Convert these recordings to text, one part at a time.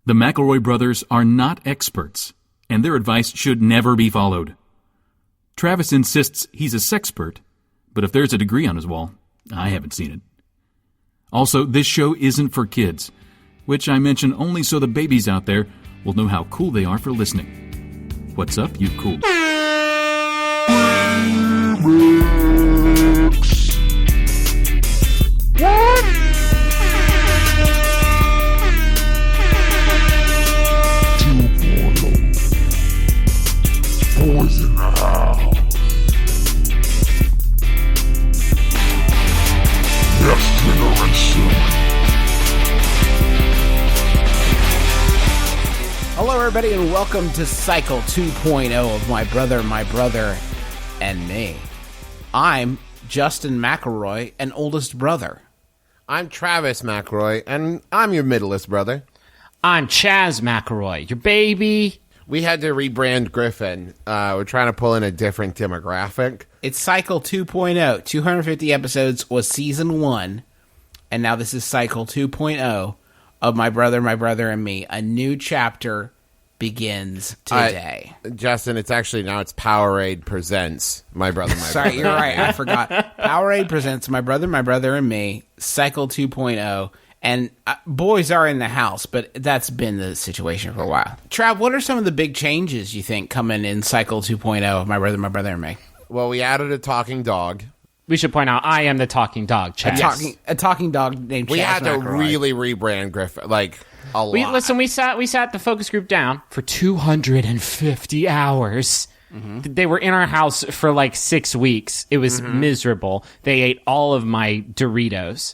The McElroy brothers are not experts, and their advice should never be followed. Travis insists he's a sexpert, but if there's a degree on his wall, I haven't seen it. Also, this show isn't for kids, which I mention only so the babies out there will know how cool they are for listening. What's up, you cool? Boys in the house. Next generation. Hello, everybody, and welcome to Cycle 2.0 of My Brother, and Me. I'm Justin McElroy, an oldest brother. I'm Travis McElroy, and I'm your middleest brother. I'm Chaz McElroy, your baby. We had to rebrand Griffin. We're trying to pull in a different demographic. It's Cycle 2.0. 250 episodes was Season 1, and now this is Cycle 2.0 of My Brother, and Me. A new chapter begins today. Justin, it's Powerade Presents My Brother, My Sorry, Brother. you're right. I forgot. Powerade presents My Brother, and Me, Cycle 2.0. And boys are in the house, but that's been the situation for a while. Trav, what are some of the big changes you think coming in Cycle 2.0 of My Brother, and Me? Well, we added a talking dog. We should point out I am the talking dog, Chaz. A talking dog named Chaz. We had to McElroy. really rebrand Griffin, like a lot. We sat the focus group down for 250 hours. Mm-hmm. They were in our house for like 6 weeks. It was miserable. They ate all of my Doritos.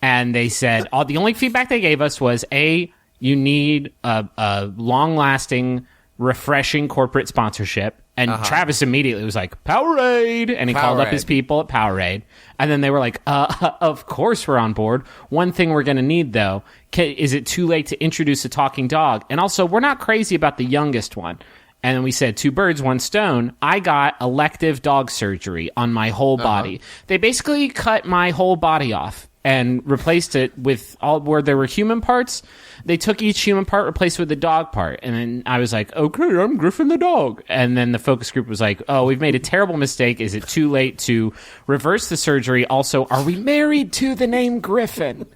And they said, the only feedback they gave us was, you need a long-lasting, refreshing corporate sponsorship. And Travis immediately was like, Powerade! And he called up his people at Powerade. And then they were like, of course we're on board. One thing we're going to need, though, is it too late to introduce a talking dog? And also, we're not crazy about the youngest one. And then we said, 2 birds, 1 stone. I got elective dog surgery on my whole body. They basically cut my whole body off and replaced it with where there were human parts. They took each human part, replaced it with the dog part. And then I was like, okay, I'm Griffin the dog. And then the focus group was like, we've made a terrible mistake. Is it too late to reverse the surgery? Also, are we married to the name Griffin?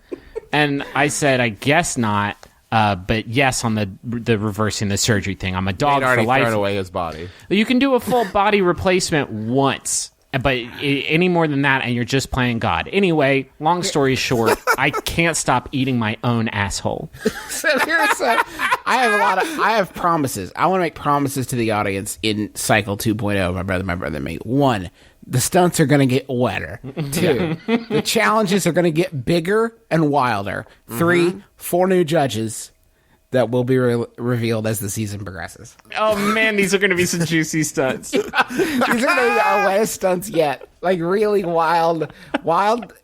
And I said, I guess not. But yes, on the reversing the surgery thing. I'm a dog for life. He'd already thrown away his body. You can do a full body replacement once. But any more than that, and you're just playing God. Anyway, long story short, I can't stop eating my own asshole. I have promises. I want to make promises to the audience in Cycle 2.0, My Brother, and Me. 1, the stunts are going to get wetter. 2, the challenges are going to get bigger and wilder. 3, 4 new judges that will be revealed as the season progresses. Oh, man, these are going to be some juicy stunts. These are going to be our wettest stunts yet. Like, really wild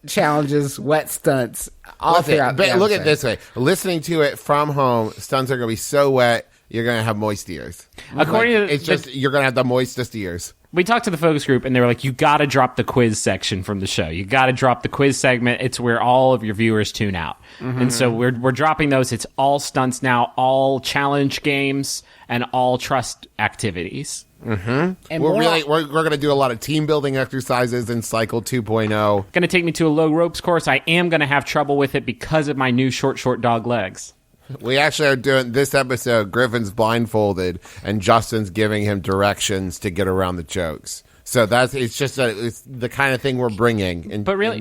challenges, wet stunts, all throughout the episode. Look at it this way. Listening to it from home, stunts are going to be so wet, you're going to have moist ears. According to you're going to have the moistest ears. We talked to the focus group, and they were like, you got to drop the quiz section from the show. You got to drop the quiz segment. It's where all of your viewers tune out. Mm-hmm. And so we're dropping those. It's all stunts now, all challenge games, and all trust activities. Mm-hmm. And we're going to do a lot of team building exercises in Cycle 2.0. Going to take me to a low ropes course. I am going to have trouble with it because of my new short dog legs. We actually are doing this episode. Griffin's blindfolded, and Justin's giving him directions to get around the jokes. So it's the kind of thing we're bringing. But really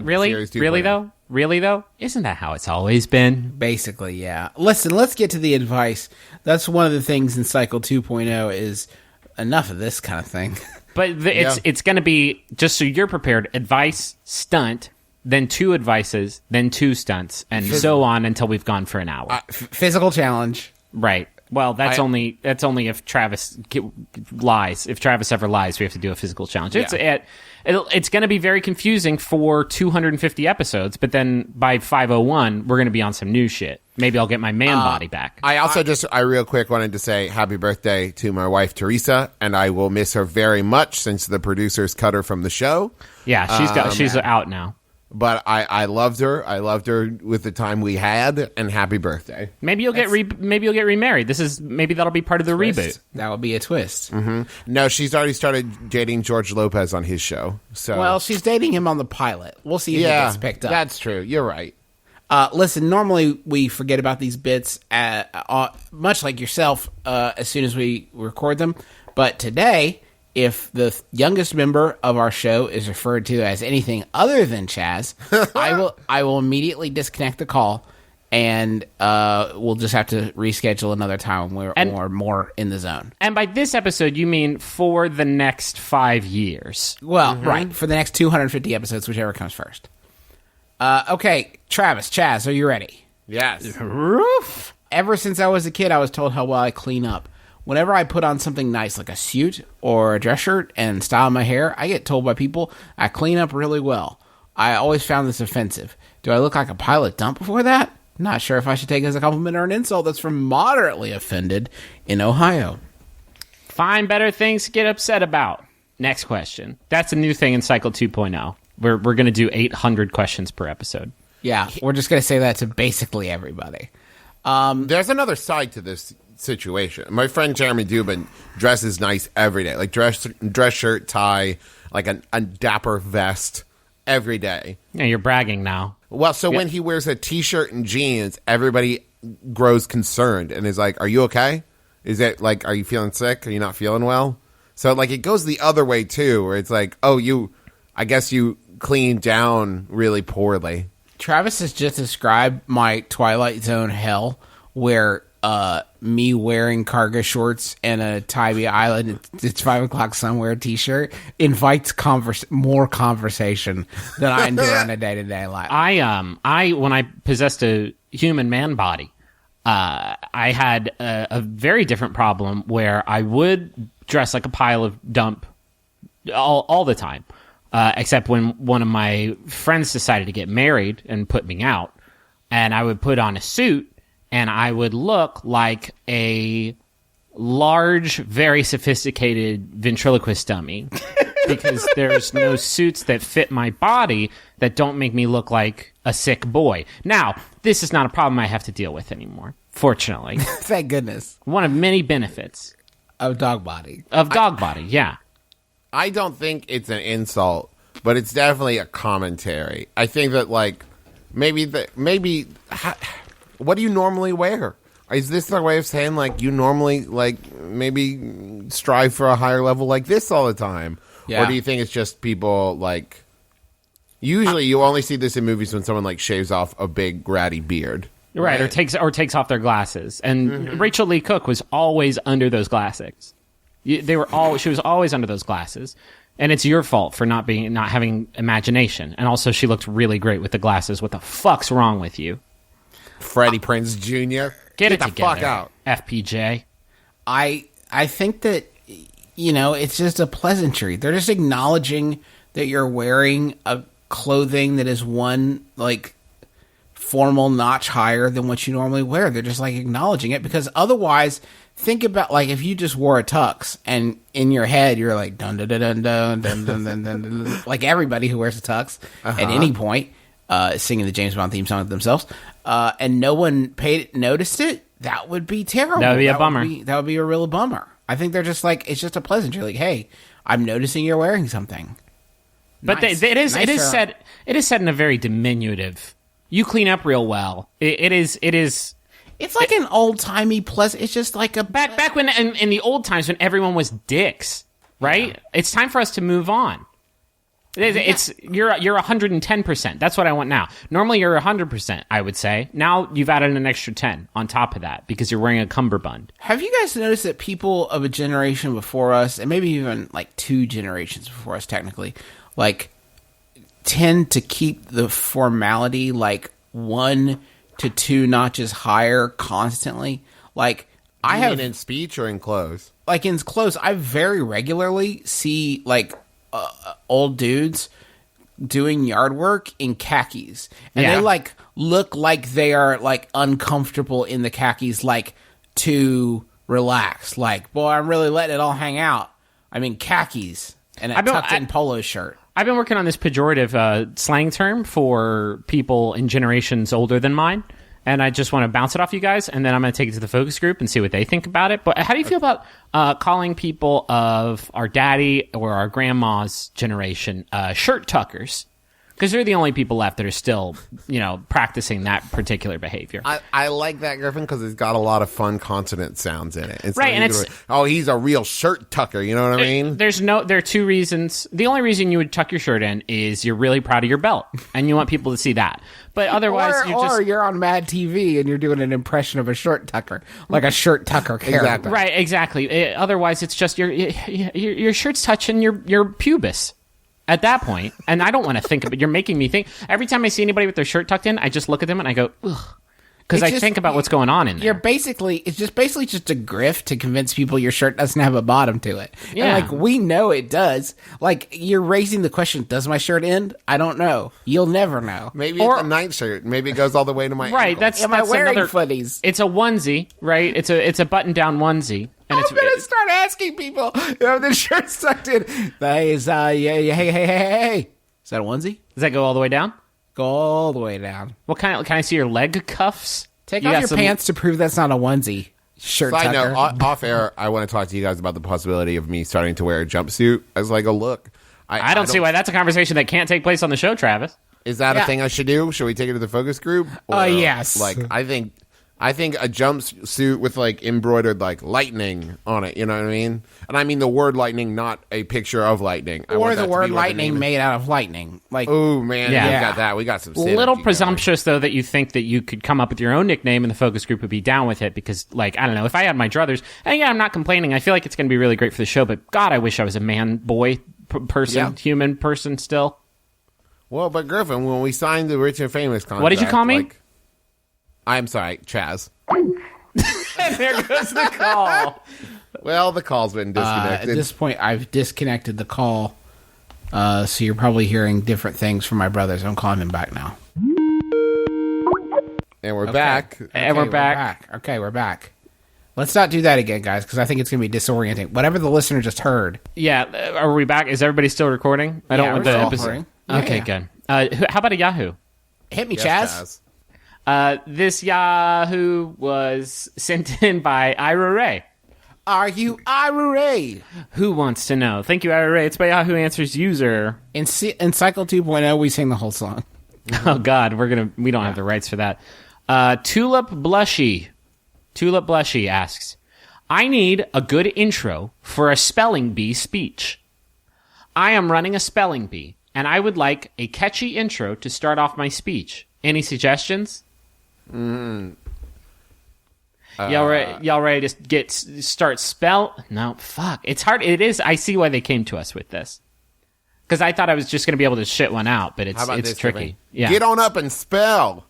though, isn't that how it's always been? Basically, yeah. Listen, let's get to the advice. That's one of the things in Cycle 2.0 is enough of this kind of thing. But it's going to be, just so you're prepared, advice, stunt, then 2 advices, then 2 stunts, and so on until we've gone for an hour. Physical challenge. Right. Well, that's only if Travis lies. If Travis ever lies, we have to do a physical challenge. Yeah. It's going to be very confusing for 250 episodes, but then by 501, we're going to be on some new shit. Maybe I'll get my man body back. I also I real quick wanted to say happy birthday to my wife, Teresa, and I will miss her very much since the producers cut her from the show. Yeah, she's out now. But I loved her. I loved her with the time we had, and happy birthday. Maybe you'll get remarried. Maybe that'll be part of the reboot. That would be a twist. No, she's already started dating George Lopez on his show. So Well, she's dating him on the pilot. We'll see if it gets picked up. That's true. You're right. Listen, normally we forget about these bits, much like yourself, as soon as we record them. But today, if the youngest member of our show is referred to as anything other than Chaz, I will immediately disconnect the call, and we'll just have to reschedule another time when we're more in the zone. And by this episode, you mean for the next 5 years? Well, right, for the next 250 episodes, whichever comes first. Okay, Travis, Chaz, are you ready? Yes. Ever since I was a kid, I was told how well I clean up. Whenever I put on something nice, like a suit or a dress shirt, and style my hair, I get told by people I clean up really well. I always found this offensive. Do I look like a pilot dump before that? Not sure if I should take it as a compliment or an insult. That's from Moderately Offended in Ohio. Find better things to get upset about. Next question. That's a new thing in Cycle 2.0. We're going to do 800 questions per episode. Yeah, we're just going to say that to basically everybody. There's another side to this situation. My friend Jeremy Dubin dresses nice every day, like dress shirt, tie, like a dapper vest every day. Yeah, you're bragging now. Well, so when he wears a t-shirt and jeans, everybody grows concerned and is like, "Are you okay? Is it like, are you feeling sick? Are you not feeling well?" So like it goes the other way too, where it's like, "Oh, I guess you cleaned down really poorly." Travis has just described my Twilight Zone hell, where me wearing cargo shorts and a Tybee Island, it's 5 o'clock somewhere t-shirt invites more conversation than I endure on a day-to-day life. I when I possessed a human man body, I had a very different problem where I would dress like a pile of dump all the time, except when one of my friends decided to get married and put me out, and I would put on a suit, and I would look like a large, very sophisticated ventriloquist dummy because there's no suits that fit my body that don't make me look like a sick boy. Now, this is not a problem I have to deal with anymore, fortunately. Thank goodness. One of many benefits. Of dog body. Of dog body, yeah. I don't think it's an insult, but it's definitely a commentary. I think that, like, what do you normally wear? Is this their way of saying, like, you normally, like, maybe strive for a higher level like this all the time? Yeah. Or do you think it's just people, like... Usually you only see this in movies when someone, like, shaves off a big, ratty beard. Right, or takes off their glasses. And Rachel Lee Cook was always under those glasses. She was always under those glasses. And it's your fault for not having imagination. And also, she looked really great with the glasses. What the fuck's wrong with you? Freddie Prinze Jr. Get it the together, fuck out. FPJ. I think that, it's just a pleasantry. They're just acknowledging that you're wearing a clothing that is one, like, formal notch higher than what you normally wear. They're just, like, acknowledging it, because otherwise, think about, like, if you just wore a tux and in your head you're like, dun dun dun dun dun dun dun dun dun dun, like everybody who wears a tux at any point, singing the James Bond theme song to themselves, and no one noticed it, that would be terrible. That would be a bummer. That would be a real bummer. I think they're just like, it's just a pleasantry. Like, hey, I'm noticing you're wearing something. But Nice. it is said in a very diminutive. You clean up real well. It is. It's like an old timey pleasant. It's just like a Back when in the old times when everyone was dicks, right? Yeah. It's time for us to move on. You're 110%. That's what I want now. Normally you're 100%, I would say. Now you've added an extra 10 on top of that because you're wearing a cummerbund. Have you guys noticed that people of a generation before us, and maybe even like 2 generations before us technically, like tend to keep the formality like 1 to 2 notches higher constantly? Like I have in speech or in clothes. Like in clothes, I very regularly see like old dudes doing yard work in khakis, and they like look like they are like uncomfortable in the khakis, like to relax. Like, boy, I'm really letting it all hang out. I'm in khakis and a tucked in polo shirt. I've been working on this pejorative slang term for people in generations older than mine, and I just want to bounce it off you guys, and then I'm going to take it to the focus group and see what they think about it. But how do you feel about calling people of our daddy or our grandma's generation shirt tuckers? Because they're the only people left that are still, practicing that particular behavior. I like that, Griffin, because it's got a lot of fun consonant sounds in it. Right, and he's a real shirt tucker. You know what I mean? There are two reasons. The only reason you would tuck your shirt in is you're really proud of your belt, and you want people to see that. But otherwise, you're on Mad TV and you're doing an impression of a shirt tucker, like a shirt tucker character. Exactly. Right, exactly. Otherwise, it's just your shirt's touching your pubis. At that point, and I don't want to think of it. You're making me think. Every time I see anybody with their shirt tucked in, I just look at them and I go, ugh. Because I think about what's going on in there. It's just basically just a grift to convince people your shirt doesn't have a bottom to it. Yeah. And we know it does. You're raising the question, does my shirt end? I don't know. You'll never know. Maybe it's a night shirt. Maybe it goes all the way to my ankle. Am I wearing footies? It's a onesie, right? It's a button-down onesie. And I'm going to start asking people if the shirt's tucked in. Hey. Is that a onesie? Does that go all the way down? Go all the way down. What kind of? Can I see your leg cuffs? Take off your pants to prove that's not a onesie. Shirt Side tucker. note, off air, I want to talk to you guys about the possibility of me starting to wear a jumpsuit as a look. I don't see why that's a conversation that can't take place on the show, Travis. Is that a thing I should do? Should we take it to the focus group? Yes. I think a jumpsuit with embroidered lightning on it. You know what I mean? And I mean the word lightning, not a picture of lightning. Or the word lightning made out of lightning. Oh man, yeah. We got that. We got some. A little presumptuous though that you think that you could come up with your own nickname and the focus group would be down with it because I don't know, if I had my druthers, and I'm not complaining. I feel like it's going to be really great for the show. But God, I wish I was a man, boy, person, human person still. Well, but Griffin, when we signed the Rich and Famous contract, what did you call me? I'm sorry, Chaz. And there goes the call. Well, the call's been disconnected. At this point, I've disconnected the call, so you're probably hearing different things from my brothers. I'm calling them back now. And we're back. And we're back. Okay, we're back. Let's not do that again, guys, because I think it's going to be disorienting. Whatever the listener just heard. Yeah, are we back? Is everybody still recording? I don't want the episode. Okay, good. How about a Yahoo? Hit me, Yes, Chaz. This Yahoo was sent in by Ira Ray. Are you Ira Ray? Who wants to know? Thank you, Ira Ray. It's by Yahoo Answers user. In Cycle 2.0, we sing the whole song. Oh, God. We don't have the rights for that. Tulip Blushy asks, I need a good intro for a spelling bee speech. I am running a spelling bee, and I would like a catchy intro to start off my speech. Any suggestions? Y'all ready to start spell? No, fuck. It's hard. It is. I see why they came to us with this. Because I thought I was just going to be able to shit one out, but it's tricky. Yeah. Get on up and spell.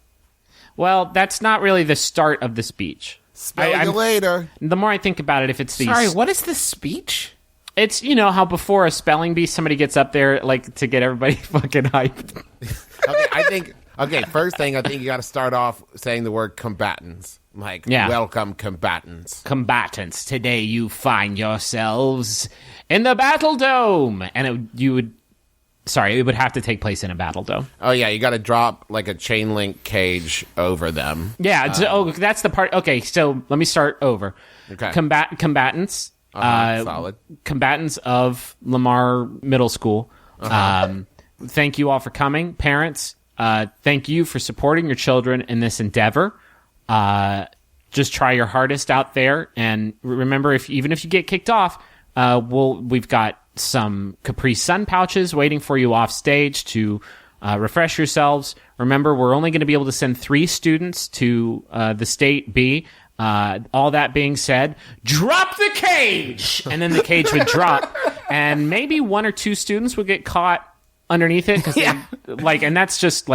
Well, that's not really the start of the speech. Spell you later. The more I think about it, if it's these... Sorry, what is this speech? It's, how before a spelling bee, somebody gets up there, to get everybody fucking hyped. First thing, I think you got to start off saying the word combatants. Welcome, combatants. Combatants, today you find yourselves in the Battledome. And it would have to take place in a Battledome. Oh, yeah, you got to drop, a chain link cage over them. Yeah, that's the part. Okay, so let me start over. Okay. Combatants. Solid. Combatants of Lamar Middle School. Thank you all for coming. Parents, thank you for supporting your children in this endeavor. Just try your hardest out there, and remember, even if you get kicked off, we've got some Capri Sun pouches waiting for you off stage to refresh yourselves. Remember, we're only going to be able to send 3 students to the state B. All that being said, drop the cage, and then the cage would drop, and maybe 1 or 2 students would get caught underneath it, and that's just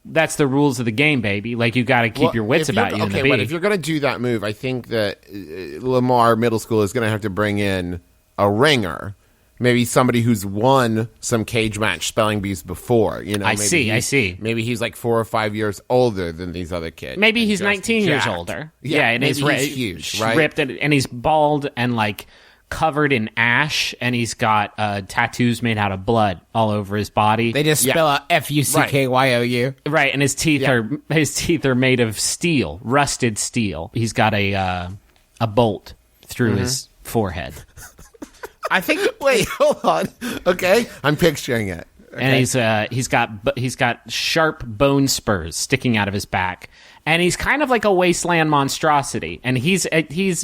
that's the rules of the game, baby. You got to keep your wits about you. Okay, but if you're going to do that move, I think that Lamar Middle School is going to have to bring in a ringer, maybe somebody who's won some cage match spelling bees before. I see. Maybe he's 4 or 5 years older than these other kids. Maybe he's 19 years older. Yeah, and he's huge, right? ripped, and he's bald and covered in ash, and he's got tattoos made out of blood all over his body. They just spell out Fuckyou. Right, and his teeth are made of steel, rusted steel. He's got a bolt through his forehead. I think. Wait, hold on. Okay, I'm picturing it. And he's got sharp bone spurs sticking out of his back, and he's kind of like a wasteland monstrosity. And he's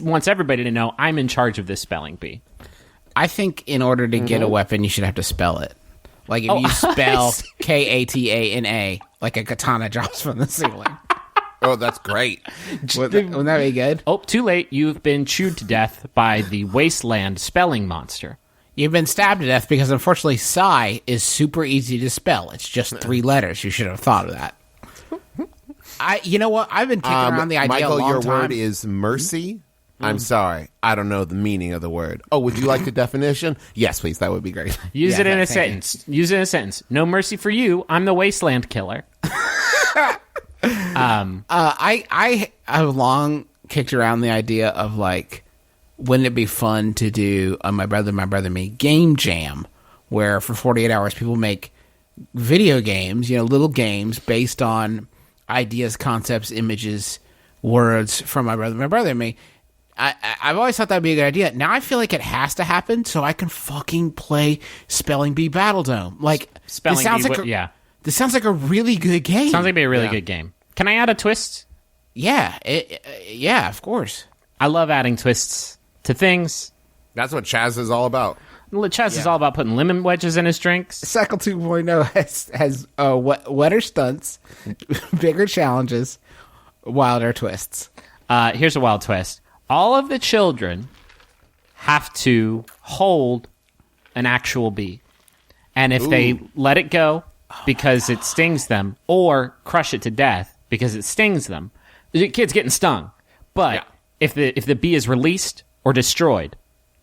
wants everybody to know I'm in charge of this spelling bee. I think in order to get a weapon, you should have to spell it. Like if you spell Katana, like a katana drops from the ceiling. Oh, that's great. Wouldn't that be good? Oh, too late. You've been chewed to death by the wasteland spelling monster. You've been stabbed to death because, unfortunately, psi is super easy to spell. It's just 3 letters. You should have thought of that. You know what? I've been kicking around the idea Michael, a long your time. word is mercy. I'm sorry. I don't know the meaning of the word. Oh, would you like the definition? Yes, please. That would be great. Use it in a thank you. sentence. Use it in a sentence. No mercy for you. I'm the wasteland killer. I have long kicked around the idea of, like, wouldn't it be fun to do a My Brother, Me game jam, where for 48 hours people make video games, little games based on ideas, concepts, images, words from My Brother, and Me. I've always thought that'd be a good idea. Now I feel like it has to happen so I can fucking play Spelling Bee Battledome. Like, Spelling this sounds bee, like yeah. This sounds like a really good game. Sounds like it'd be a really good game. Can I add a twist? Yeah, yeah, of course. I love adding twists to things. That's what Chaz is all about. Chaz is all about putting lemon wedges in his drinks. Cycle 2.0 has wetter stunts, bigger challenges, wilder twists. Here's a wild twist. All of the children have to hold an actual bee. And if they let it go because it stings them, or crush it to death because it stings them, the kid's getting stung. But if the bee is released or destroyed,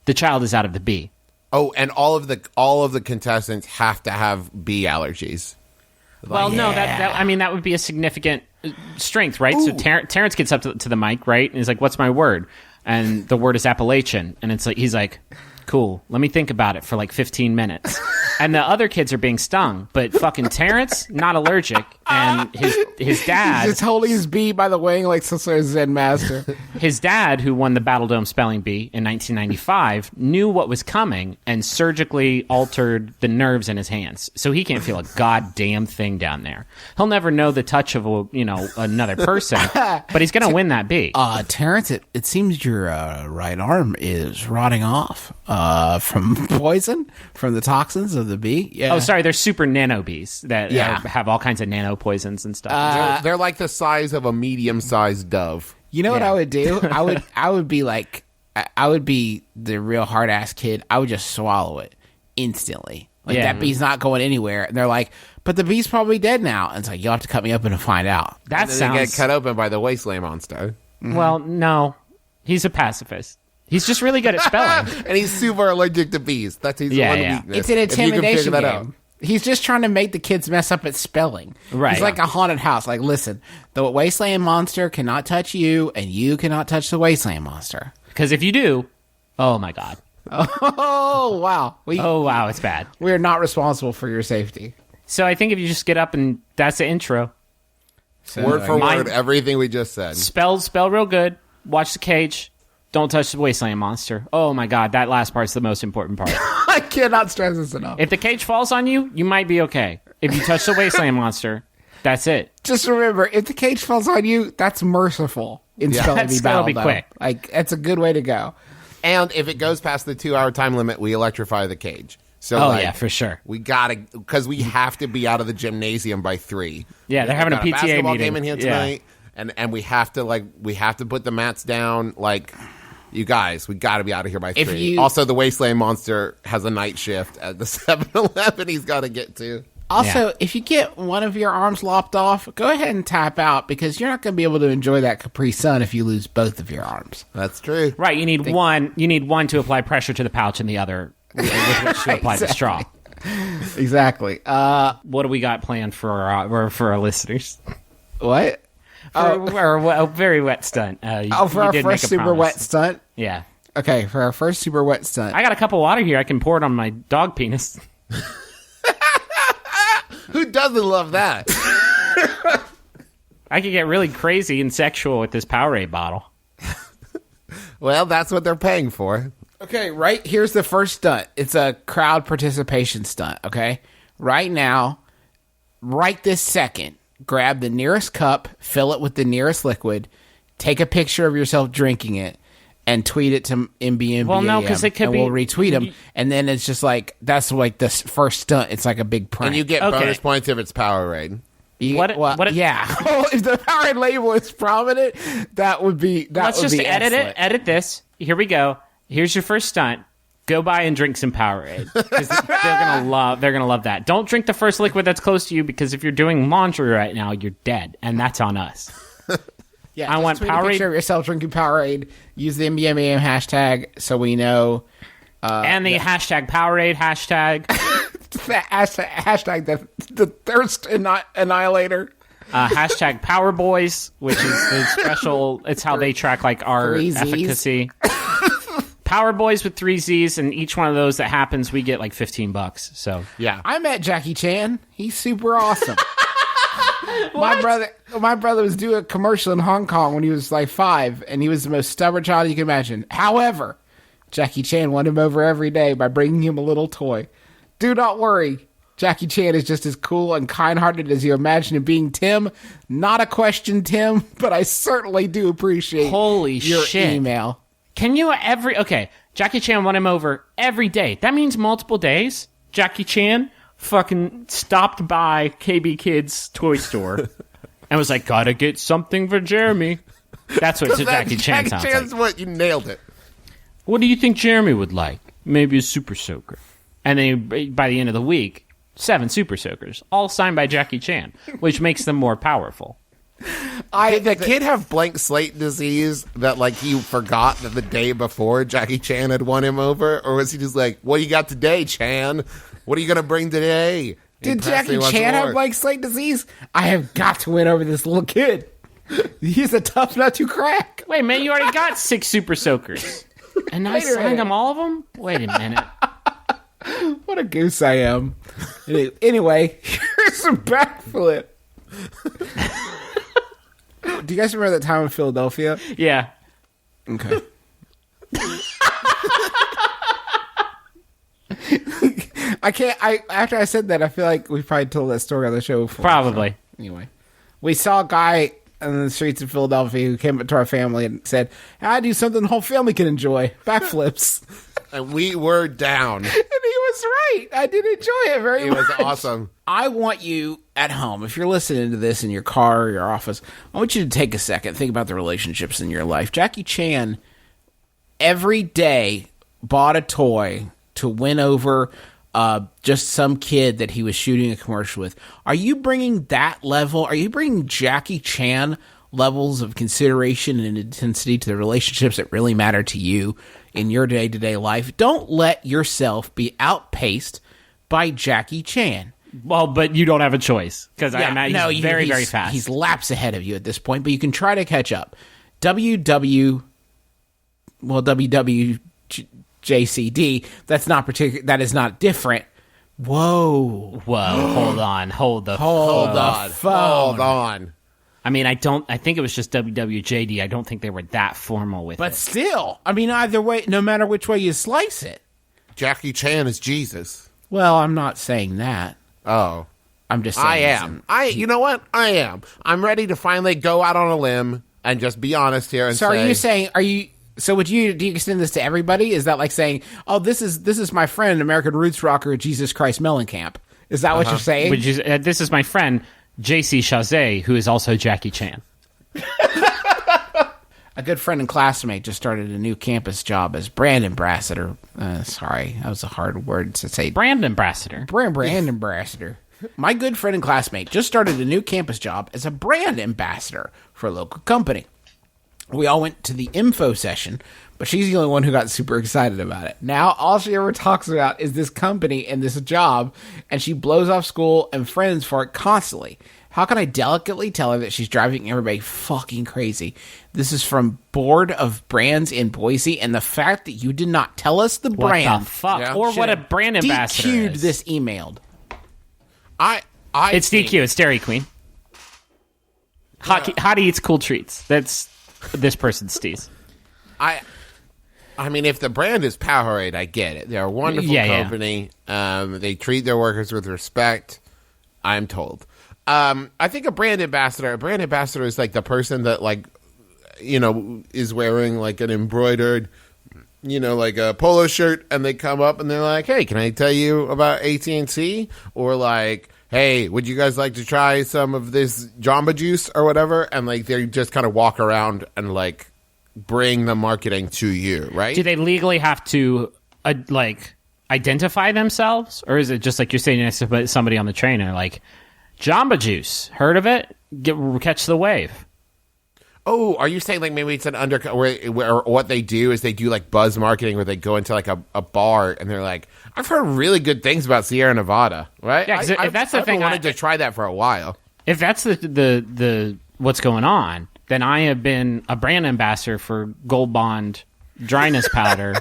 the child is out of the bee. Oh, and all of the contestants have to have bee allergies. Well, no, that would be a significant strength, right? So Terrence gets up to the mic, right, and he's like, "What's my word?" And the word is Appalachian, and it's like he's like, "Cool, let me think about it for like 15 minutes." And the other kids are being stung, but fucking Terrence not allergic, and his dad He's just holding his bee by the wing like some sort of Zen master. His dad, who won the Battledome Spelling Bee in 1995, knew what was coming and surgically altered the nerves in his hands, so he can't feel a goddamn thing down there. He'll never know the touch of another person, but he's gonna win that bee. Terrence, it seems your right arm is rotting off from poison, from the toxins of the bee. Yeah. Oh, sorry, they're super nano bees that have all kinds of nano poisons and stuff. They're like the size of a medium-sized dove. You know what I would do? I would be like, I would be the real hard ass kid. I would just swallow it instantly. Like that bee's not going anywhere. And they're like, but the bee's probably dead now. And it's like, you'll have to cut me open to find out. That And then sounds they get cut open by the wasteland monster. Well, no, he's a pacifist. He's just really good at spelling. And he's super allergic to bees. That's his one weakness. It's an If you can intimidation figure that game. out. He's just trying to make the kids mess up at spelling. Right. He's like a haunted house. Like, listen, the wasteland monster cannot touch you, and you cannot touch the wasteland monster. Because if you do, oh my god. Oh, wow. Oh wow, it's bad. We are not responsible for your safety. So I think if you just get up and that's the intro. So, Word for Mine- word, everything we just said. Spell real good. Watch the cage. Don't touch the wasteland monster. Oh my god, that last part's the most important part. I cannot stress this enough. If the cage falls on you, you might be okay. If you touch the wasteland monster, that's it. Just remember, if the cage falls on you, that's merciful in Spelling Bee That'll be Battle, quick. though. Like, that's a good way to go. And if it goes past the 2-hour time limit, we electrify the cage. So, Oh yeah, for sure. We gotta, because we have to be out of the gymnasium by 3. Yeah, they're having a Got PTA basketball meeting game in here Yeah. tonight, and we have to put the mats down. Like, you guys, we got to be out of here by 3. Also, the wasteland monster has a night shift at the 7-Eleven. He's got to get to. Also, if you get one of your arms lopped off, go ahead and tap out because you're not going to be able to enjoy that Capri Sun if you lose both of your arms. That's true. Right, you need one. You need one to apply pressure to the pouch, and the other with which to apply the straw. Exactly. What do we got planned for our listeners? What? For a very wet stunt. For our first super wet stunt? Yeah. Okay, for our first super wet stunt. I got a cup of water here. I can pour it on my dog penis. Who doesn't love that? I could get really crazy and sexual with this Powerade bottle. Well, that's what they're paying for. Okay, right here's the first stunt. It's a crowd participation stunt, okay? Right now, right this second, grab the nearest cup, fill it with the nearest liquid, take a picture of yourself drinking it, and tweet it to MBMBaM. Well, no, 'cause it could and be- we'll retweet them. And then it's just like, that's like the first stunt. It's like a big prank. And you get Okay. bonus points if it's Powerade. Yeah. If the Powerade label is prominent, that would be Let's just edit excellent. it. Edit this. Here we go. Here's your first stunt. Go buy and drink some Powerade. 'Cause they're gonna love that. Don't drink the first liquid that's close to you, because if you're doing laundry right now, you're dead, and that's on us. Yeah, I just want tweet a Powerade. picture of yourself drinking Powerade. Use the MBMBaM hashtag so we know. And the hashtag Powerade hashtag. The hashtag the thirst annihilator. Hashtag Power Boys, which is the special. It's how they track like our 3 Zs. efficacy. Power Boys with 3 Z's, and each one of those that happens, we get like $15. So Yeah. I met Jackie Chan. He's super awesome. My brother was doing a commercial in Hong Kong when he was like 5, and he was the most stubborn child you can imagine. However, Jackie Chan won him over every day by bringing him a little toy. Do not worry. Jackie Chan is just as cool and kind-hearted as you imagine him being, Tim. Not a question, Tim, but I certainly do appreciate Holy your shit. email. can you Jackie Chan won him over every day. That means multiple days. Jackie Chan fucking stopped by KB Kids toy store and was like, gotta get something for Jeremy. That's what Jackie Chan sounds like. What you nailed it. What do you think Jeremy would like? Maybe a Super Soaker. And then by the end of the week, 7 Super Soakers, all signed by Jackie Chan, which makes them more powerful. Did the kid have blank slate disease that, like, he forgot that the day before Jackie Chan had won him over? Or was he just like, what do you got today, Chan? What are you going to bring today? Did Jackie Chan have blank slate disease? I have got to win over this little kid. He's a tough nut to crack. Wait, man, you already got 6 Super Soakers. And I Wait a signed minute. them, all of them? Wait a minute. What a goose I am. Anyway, here's some backflip. Do you guys remember that time in Philadelphia? Yeah. Okay. After I said that, I feel like we probably told that story on the show before. Probably. Anyway, we saw a guy in the streets of Philadelphia who came up to our family and said, I do something the whole family can enjoy. Backflips. And we were down. And he was right. I did enjoy it very It much. was awesome. I want you at home, if you're listening to this in your car or your office, I want you to take a second, think about the relationships in your life. Jackie Chan every day bought a toy to win over just some kid that he was shooting a commercial with. Are you bringing that level? Are you bringing Jackie Chan levels of consideration and intensity to the relationships that really matter to you in your day-to-day life? Don't let yourself be outpaced by Jackie Chan. Well, but you don't have a choice, because he's very, very fast. He's laps ahead of you at this point, but you can try to catch up. WWJCD, that's not particular. That is not different. Whoa. Hold on. Hold the phone. Hold on. I mean, I think it was just WWJD. I don't think they were that formal with But it. still, I mean, either way, no matter which way you slice it. Jackie Chan is Jesus. Well, I'm not saying that. Oh. I'm just saying. I am. You know what? I am. I'm ready to finally go out on a limb and just be honest here and So say. Do you extend this to everybody? Is that like saying, oh, this is my friend, American roots rocker, Jesus Christ Mellencamp? Is that what you're saying? Which is, this is my friend, JC Chaz, who is also Jackie Chan. A good friend and classmate just started a new campus job as brand ambassador. Sorry, that was a hard word to say. Brand ambassador. Brand ambassador. My good friend and classmate just started a new campus job as a brand ambassador for a local company. We all went to the info session, but she's the only one who got super excited about it. Now, all she ever talks about is this company and this job, and she blows off school and friends for it constantly. How can I delicately tell her that she's driving everybody fucking crazy? This is from Board of Brands in Boise, and the fact that you did not tell us the What brand the fuck? Yeah. Or what a brand ambassador DQ'd is. this emailed. It's DQ. It's Dairy Queen. Hottie eats cool treats. That's this person's steez. I mean, if the brand is Powerade, I get it. They're a wonderful company. They treat their workers with respect, I'm told. I think a brand ambassador is like the person that, like, you know, is wearing like an embroidered, you know, like a polo shirt, and they come up and they're like, hey, can I tell you about AT&T? Or like, hey, would you guys like to try some of this Jamba Juice or whatever? And like, they just kind of walk around and like bring the marketing to you, right? Do they legally have to like identify themselves, or is it just like you're saying next to somebody on the train and like, Jamba Juice, heard of it? Catch the wave. Oh, are you saying like maybe it's an undercut where what they do is they do like buzz marketing where they go into like a bar and they're like, I've heard really good things about Sierra Nevada, right? Yeah, 'cause if that's the thing, I wanted to try that for a while. If that's the what's going on, then I have been a brand ambassador for Gold Bond dryness powder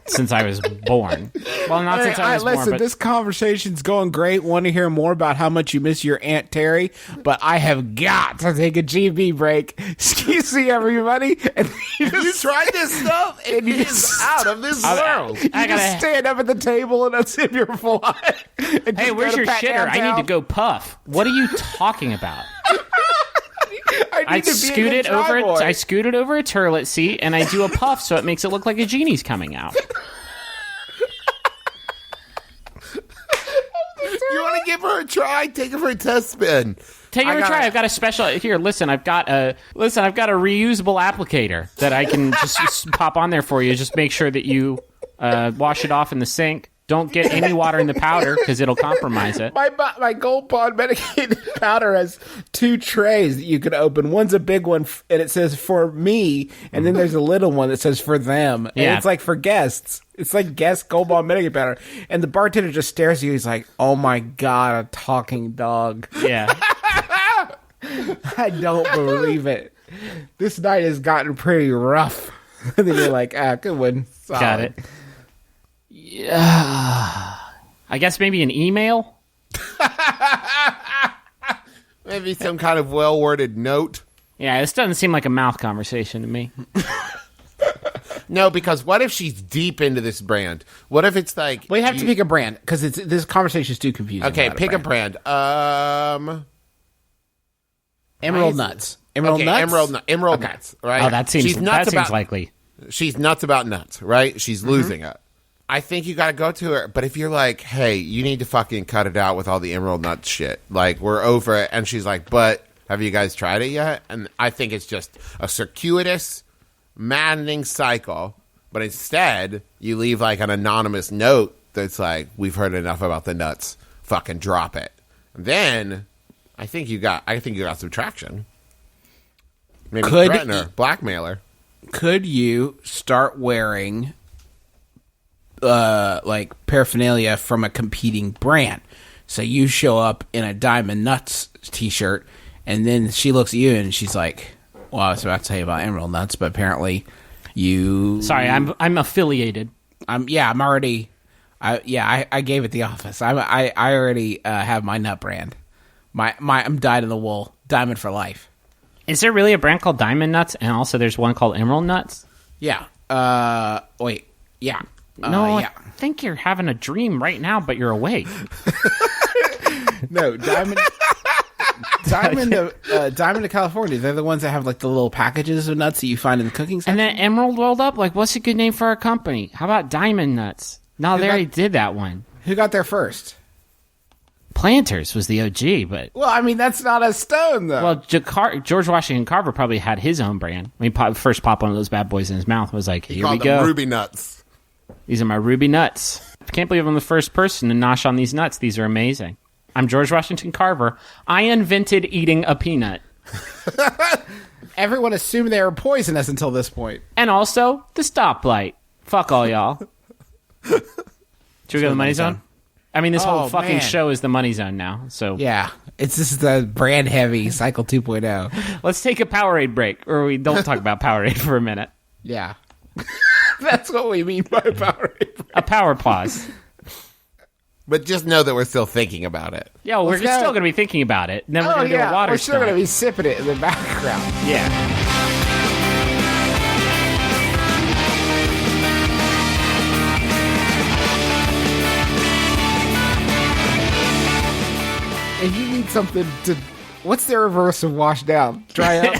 since I was born. Well, not since I was born, Listen, but this conversation's going great. Want to hear more about how much you miss your Aunt Terry? But I have got to take a GB break. Excuse me, everybody. And you tried this stuff? It is out of this world. I You just stand up at the table and unzip your fly. Hey, where's your shitter? I need to go puff. What are you talking about? I scooted over a toilet seat and I do a puff so it makes it look like a genie's coming out. You want to give her a try? Take her for a test spin. Take her a try. I've got a special here. Listen, I've got a reusable applicator that I can just pop on there for you. Just make sure that you wash it off in the sink. Don't get any water in the powder because it'll compromise it. My Gold Bond medicated powder has 2 trays that you can open. One's a big one, and it says for me, and then there's a little one that says for them. And it's like for guests. It's like guest Gold Bond medicated powder. And the bartender just stares at you. He's like, oh my God, a talking dog. Yeah. I don't believe it. This night has gotten pretty rough. And then you're like, good one. Solid. Got it. Yeah. I guess maybe an email? Maybe some kind of well-worded note. Yeah, this doesn't seem like a mouth conversation to me. No, because what if she's deep into this brand? What if it's like... We have to pick a brand, because this conversation is too confusing. Okay, pick a brand. Emerald Nuts. Emerald Nuts? Emerald Nuts, right? Oh, that seems likely. She's nuts about nuts, right? She's losing it. I think you got to go to her. But if you're like, hey, you need to fucking cut it out with all the Emerald Nuts shit. Like, we're over it. And she's like, but have you guys tried it yet? And I think it's just a circuitous, maddening cycle. But instead, you leave like an anonymous note that's like, we've heard enough about the nuts. Fucking drop it. And then I think you got some traction. Maybe threaten her, blackmail her. Could you start wearing like paraphernalia from a competing brand? So you show up in a Diamond Nuts t-shirt, and then she looks at you and she's like, well, I was about to tell you about Emerald Nuts, but apparently you... Sorry, I'm affiliated. I gave it the office. I already have my nut brand. I'm dyed in the wool. Diamond for life. Is there really a brand called Diamond Nuts, and also there's one called Emerald Nuts? Yeah. Wait. Yeah. I think you're having a dream right now, but you're awake. No, Diamond to California. They're the ones that have like the little packages of nuts that you find in the cooking section. And then Emerald rolled up. Like, what's a good name for our company? How about Diamond Nuts? No, they already did that one. Who got there first? Planters was the OG, but... Well, I mean, that's not a stone, though. Well, George Washington Carver probably had his own brand. When he first popped one of those bad boys in his mouth, was like, here we go. Ruby Nuts. These are my Ruby Nuts. I can't believe I'm the first person to nosh on these nuts. These are amazing. I'm George Washington Carver. I invented eating a peanut. Everyone assumed they were poisonous until this point. And also, the stoplight. Fuck all y'all. Should we go to the money zone? I mean, this whole Oh, fucking man. show is the Money Zone now. So Yeah, this is the brand heavy Cycle 2.0. let's take a Powerade break, or we don't talk about Powerade for a minute. Yeah. That's what we mean by Powerade. A power pause. But just know that we're still thinking about it. Yeah, well, we're Let's go. still going to be thinking about it. And then we're going to do a water we're still going to stunt. be sipping it in the background. Yeah. If you need something to... What's the reverse of wash down? Dry up?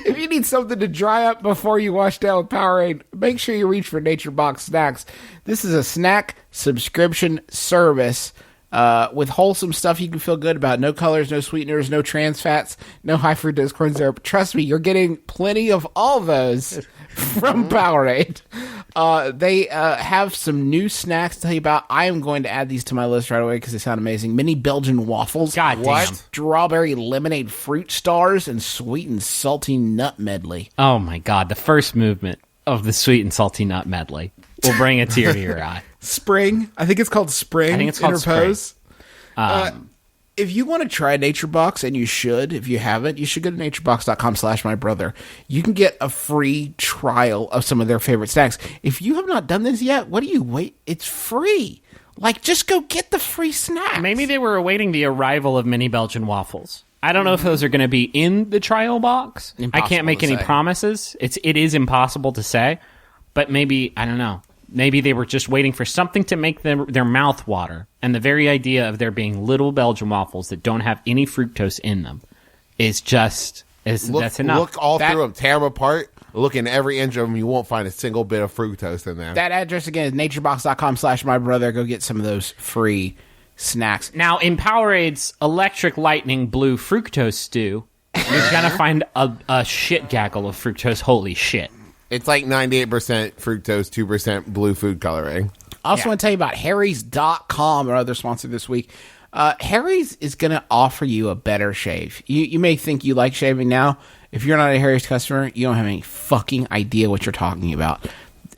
If you need something to dry up before you wash down with Powerade, make sure you reach for Nature Box Snacks. This is a snack subscription service with wholesome stuff you can feel good about. No colors, no sweeteners, no trans fats, no high fructose corn syrup. Trust me, you're getting plenty of all those from Powerade. They have some new snacks to tell you about. I am going to add these to my list right away because they sound amazing. Mini Belgian waffles. God damn. Strawberry lemonade fruit stars and sweet and salty nut medley. Oh, my God. The first movement of the sweet and salty nut medley will bring a tear to your eye. Spring. I think it's called Spring. I think it's called Interpose. If you want to try NatureBox, and you should, if you haven't, you should go to naturebox.com/mybrother. You can get a free trial of some of their favorite snacks. If you have not done this yet, what do you wait? It's free. Like, just go get the free snack. Maybe they were awaiting the arrival of mini Belgian waffles. I don't know if those are going to be in the trial box. I Impossible can't make to any say. promises. It is impossible to say, but maybe, I don't know. Maybe they were just waiting for something to make their mouth water. And the very idea of there being little Belgian waffles that don't have any fructose in them is just, that's enough. Look all That- through them, tear them apart. Look in every inch of them. You won't find a single bit of fructose in there. That address again is naturebox.com/mybrother. Go get some of those free snacks. Now, in Powerade's electric lightning blue fructose stew, you're going to find a shit gaggle of fructose. Holy shit. It's like 98% fructose, 2% blue food coloring. I also want to tell you about Harry's.com, our other sponsor this week. Harry's is going to offer you a better shave. You may think you like shaving now. If you're not a Harry's customer, you don't have any fucking idea what you're talking about.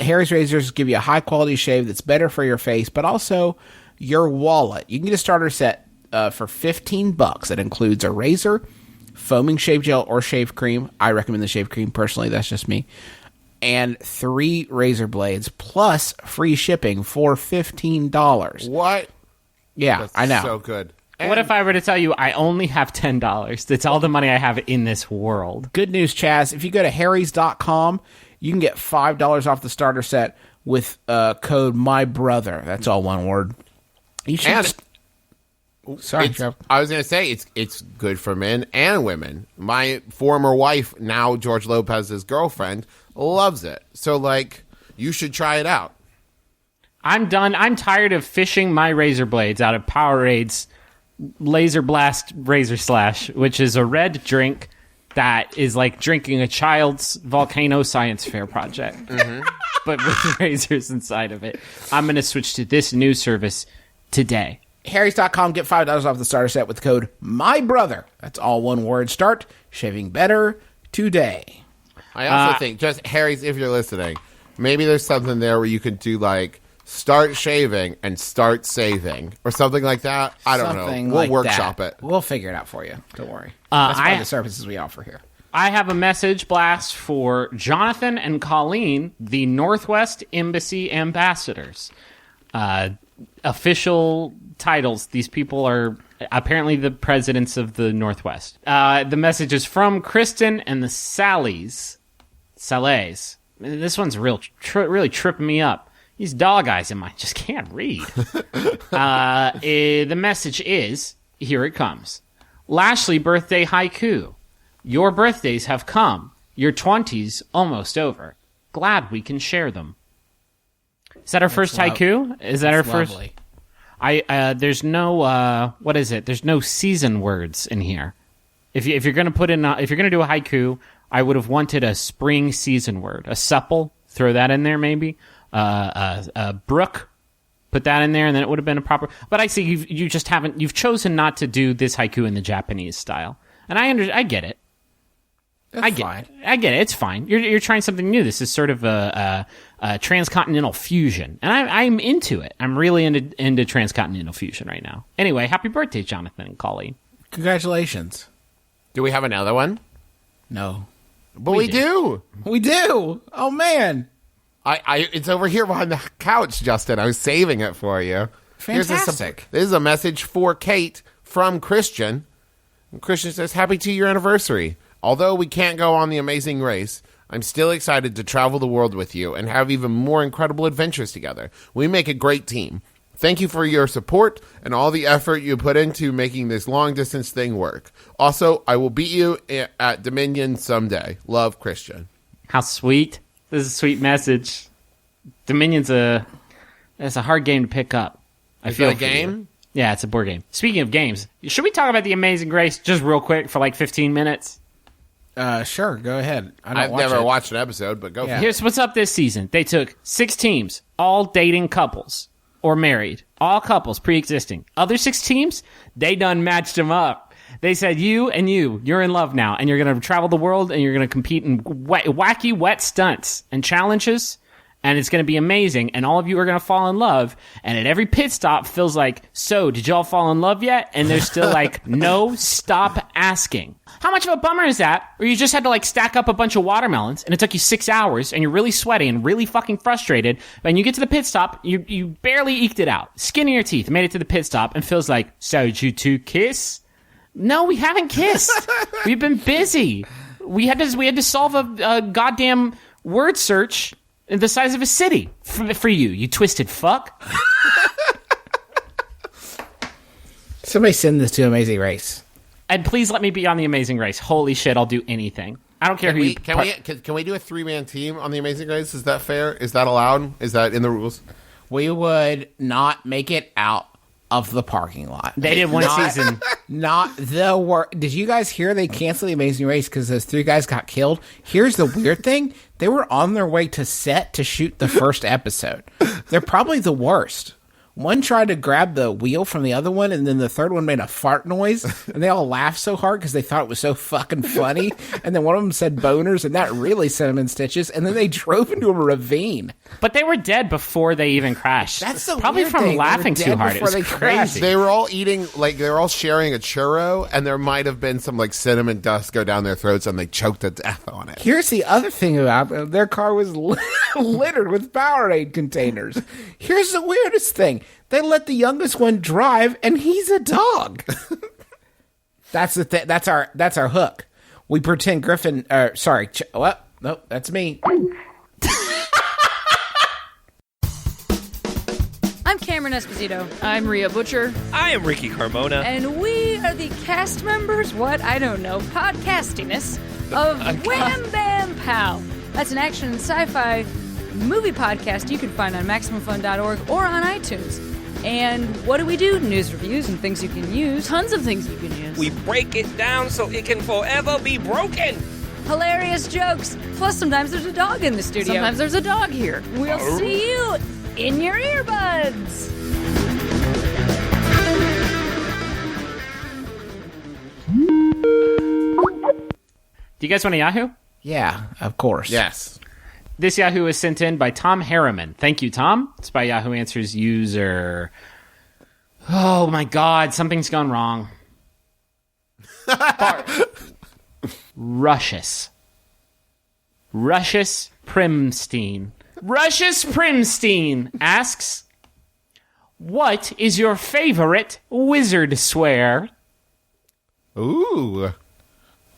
Harry's razors give you a high-quality shave that's better for your face, but also your wallet. You can get a starter set for $15. That includes a razor, foaming shave gel, or shave cream. I recommend the shave cream, personally. That's just me. And 3 razor blades, plus free shipping for $15. What? Yeah, That's I know. so good. What if I were to tell you I only have $10? That's all the money I have in this world. Good news, Chaz. If you go to harrys.com, you can get $5 off the starter set with code MYBROTHER. That's all one word. You should... And Sorry, it's- Trev. I was going to say, it's good for men and women. My former wife, now George Lopez's girlfriend, loves it. So, like, you should try it out. I'm done. I'm tired of fishing my razor blades out of Powerade's Laser Blast Razor Slash, which is a red drink that is like drinking a child's volcano science fair project, but with razors inside of it. I'm going to switch to this new service today. Harrys.com, get $5 off the starter set with code MYBROTHER. That's all one word. Start shaving better today. I also think, just Harry's, if you're listening, maybe there's something there where you could do, like, start shaving and start saving or something like that. I don't Something know. We'll like workshop that. it. We'll figure it out for you. Don't worry. That's one of the services we offer here. I have a message blast for Jonathan and Colleen, the Northwest Embassy ambassadors. Official titles. These people are apparently the presidents of the Northwest. The message is from Kristen and the Sallies. This one's really tripping me up. These dog eyes in mine just can't read. The message is, here it comes. Lashley birthday haiku. Your birthdays have come. Your 20s almost over. Glad we can share them. Is that our first haiku? Is that our first? Lovely. There's no what is it? There's no season words in here. If you're gonna put in if you're gonna do a haiku, I would have wanted a spring season word, a supple. Throw that in there maybe. Brook. Put that in there, and then it would have been a proper. But I see you just haven't. You've chosen not to do this haiku in the Japanese style, and I get it. I get it. It's fine. You're trying something new. This is sort of a transcontinental fusion, and I'm into it. I'm really into transcontinental fusion right now. Anyway, happy birthday, Jonathan and Colleen. Congratulations. Do we have another one? No. But we do. We do. Oh, man. It's over here behind the couch, Justin. I was saving it for you. Fantastic. This is a message for Kate from Christian. And Christian says, happy 2-year anniversary. Although we can't go on the Amazing Race, I'm still excited to travel the world with you and have even more incredible adventures together. We make a great team. Thank you for your support and all the effort you put into making this long-distance thing work. Also, I will beat you at Dominion someday. Love, Christian. How sweet. This is a sweet message. Dominion's it's a hard game to pick up. I feel a game? Yeah, it's a board game. Speaking of games, should we talk about The Amazing Race just real quick for like 15 minutes? Sure, go ahead. I've never watched an episode, but go for it. Here's what's up this season. They took 6 teams, all dating couples or married, all couples pre-existing. Other 6 teams, they done matched them up. They said, you're in love now, and you're going to travel the world, and you're going to compete in wacky, wet stunts and challenges, and it's going to be amazing, and all of you are going to fall in love, and at every pit stop feels like, so, did y'all fall in love yet? And they're still like, no, stop asking. How much of a bummer is that? Or you just had to like stack up a bunch of watermelons and it took you 6 hours and you're really sweaty and really fucking frustrated. And you get to the pit stop, you barely eked it out. Skin in your teeth, made it to the pit stop and feels like, so did you two kiss? No, we haven't kissed. We've been busy. We had to solve a goddamn word search the size of a city for you twisted fuck. Somebody send this to Amazing Race. And please let me be on The Amazing Race. Holy shit, I'll do anything. I don't care who you... Can we do a 3-man team on The Amazing Race? Is that fair? Is that allowed? Is that in the rules? We would not make it out of the parking lot. They did one season. Not the worst. Did you guys hear they canceled The Amazing Race because those 3 guys got killed? Here's the weird thing. They were on their way to set to shoot the first episode. They're probably the worst. One tried to grab the wheel from the other one, and then the third one made a fart noise, and they all laughed so hard because they thought it was so fucking funny. And then one of them said boners, and that really sent them in stitches. And then they drove into a ravine. But they were dead before they even crashed. That's the probably weird from thing. laughing too hard. It was crazy. They were all eating, they were all sharing a churro, and there might have been some, cinnamon dust go down their throats, and they choked to death on it. Here's the other thing about them. Their car was littered with Powerade containers. Here's the weirdest thing. They let the youngest one drive, and he's a dog. That's the thing. That's our hook. We pretend Griffin. What? Nope, that's me. I'm Cameron Esposito. I'm Rhea Butcher. I am Ricky Carmona. And we are the cast members, podcastiness of Wham Bam Pow. That's an action and sci-fi movie podcast you can find on MaximumFun.org or on iTunes. And what do we do? News reviews and things you can use. Tons of things you can use. We break it down so it can forever be broken. Hilarious jokes. Plus, sometimes there's a dog in the studio. Sometimes there's a dog here. We'll see you in your earbuds. Do you guys want a Yahoo? Yeah, of course. Yes. This Yahoo is sent in by Tom Harriman. Thank you, Tom. It's by Yahoo Answers user. Oh my God, something's gone wrong. Russius Primstein. Russius Primstein asks, what is your favorite wizard swear? Ooh.